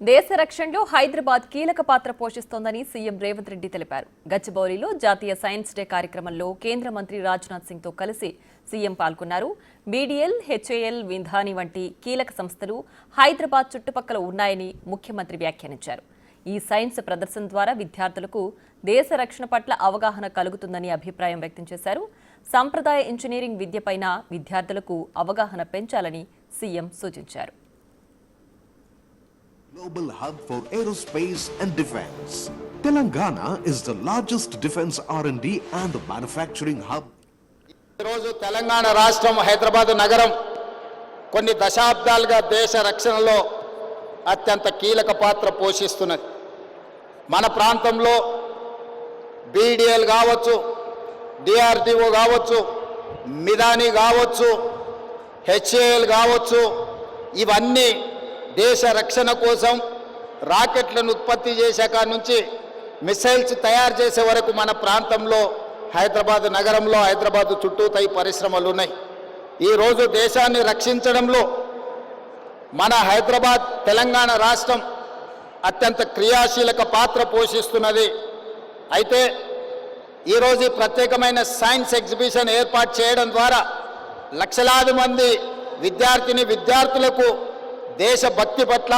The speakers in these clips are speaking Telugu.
దేశ రక్షణలో హైదరాబాద్ కీలక పాత్ర పోషిస్తోందని సీఎం రేవంత్ రెడ్డి తెలిపారు. గచ్చిబౌలిలో జాతీయ సైన్స్ డే కార్యక్రమంలో కేంద్ర మంత్రి రాజ్నాథ్ సింగ్ తో కలిసి సీఎం పాల్గొన్నారు. బీడీఎల్, హెచ్ఏఎల్, వింధాని వంటి కీలక సంస్థలు హైదరాబాద్ చుట్టుపక్కల ఉన్నాయని ముఖ్యమంత్రి వ్యాఖ్యానించారు. ఈ సైన్స్ ప్రదర్శన ద్వారా విద్యార్థులకు దేశ రక్షణ పట్ల అవగాహన కలుగుతుందని అభిప్రాయం వ్యక్తం చేశారు. సంప్రదాయ ఇంజనీరింగ్ విద్యపైన విద్యార్థులకు అవగాహన పెంచాలని సీఎం సూచించారు. Global hub for aerospace and defense. Telangana is the largest defense R&D and manufacturing hub. ఈరోజు తెలంగాణ రాష్ట్రం హైదరాబాద్ నగరం కొన్ని దశాబ్దాలుగా దేశ రక్షణలో అత్యంత కీలక పాత్ర పోషిస్తున్నది. మన ప్రాంతంలో బీడీఎల్ కావచ్చు, డిఆర్డీఓ కావచ్చు, మిదాని కావచ్చు, హెచ్ఏఎల్ కావచ్చు, ఇవన్నీ దేశ రక్షణ కోసం రాకెట్లను ఉత్పత్తి చేసే కాడి నుంచి మిసైల్స్ తయారు చేసే వరకు మన ప్రాంతంలో హైదరాబాద్ నగరంలో హైదరాబాద్ చుట్టూతా ఈ పరిశ్రమలు ఉన్నాయి. ఈరోజు దేశాన్ని రక్షించడంలో మన హైదరాబాద్ తెలంగాణ రాష్ట్రం అత్యంత క్రియాశీలక పాత్ర పోషిస్తున్నది. అయితే ఈరోజు ఈ ప్రత్యేకమైన సైన్స్ ఎగ్జిబిషన్ ఏర్పాటు చేయడం ద్వారా లక్షలాది మంది విద్యార్థులకు దేశభక్తి పట్ల,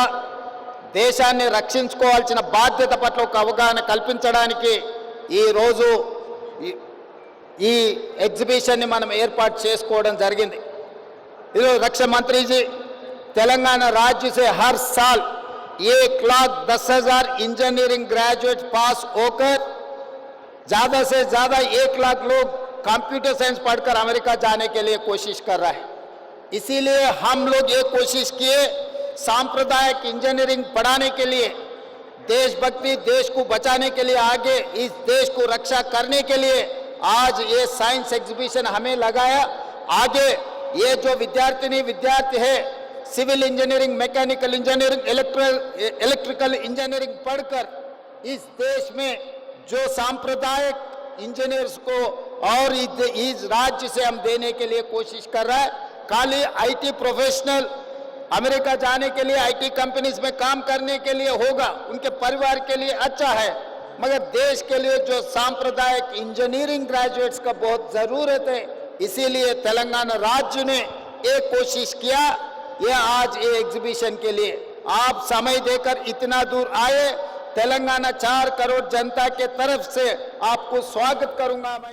దేశాన్ని రక్షించుకోవాల్సిన బాధ్యత పట్ల ఒక అవగాహన కల్పించడానికి ఈరోజు ఈ ఎగ్జిబిషన్ని మనం ఏర్పాటు చేసుకోవడం జరిగింది. ఈరోజు రక్షణ మంత్రిజీ తెలంగాణ राज्य से हर साल 1,10,000 इंजीनियरिंग ग्रेजुएट पास होकर ज़्यादा से ज़्यादा 1 लाख लोग कंप्यूटर साइंस पढ़कर अमेरिका जाने के लिए कोशिश कर रहा है। इसीलिए हम लोग ये कोशिश किए सांप्रदायिक इंजीनियरिंग पढ़ाने के लिए, देशभक्ति, देश को बचाने के लिए, आगे इस देश को रक्षा करने के लिए आज ये साइंस एग्जीबिशन हमें लगाया। आगे ये जो विद्यार्थी है civil engineering, mechanical engineering, electrical engineering पढ़कर इस देश में जो सांप्रदायिक इंजीनियर्स को और इस राज्य से हम देने के लिए कोशिश कर रहा है। खाली आईटी प्रोफेशनल अमेरिका जाने के लिए, आईटी कंपनीज में काम करने के लिए होगा, उनके परिवार के लिए अच्छा है, मगर देश के लिए जो सांप्रदायिक इंजीनियरिंग ग्रेजुएट्स का बहुत ज़रूरत है। इसीलिए तेलंगाना राज्य ने एक कोशिश किया, ये आज ये एग्जीबिशन के लिए आप समय देकर इतना दूर आए, तेलंगाना 4 करोड़ जनता के तरफ से आपको स्वागत करूंगा मैं।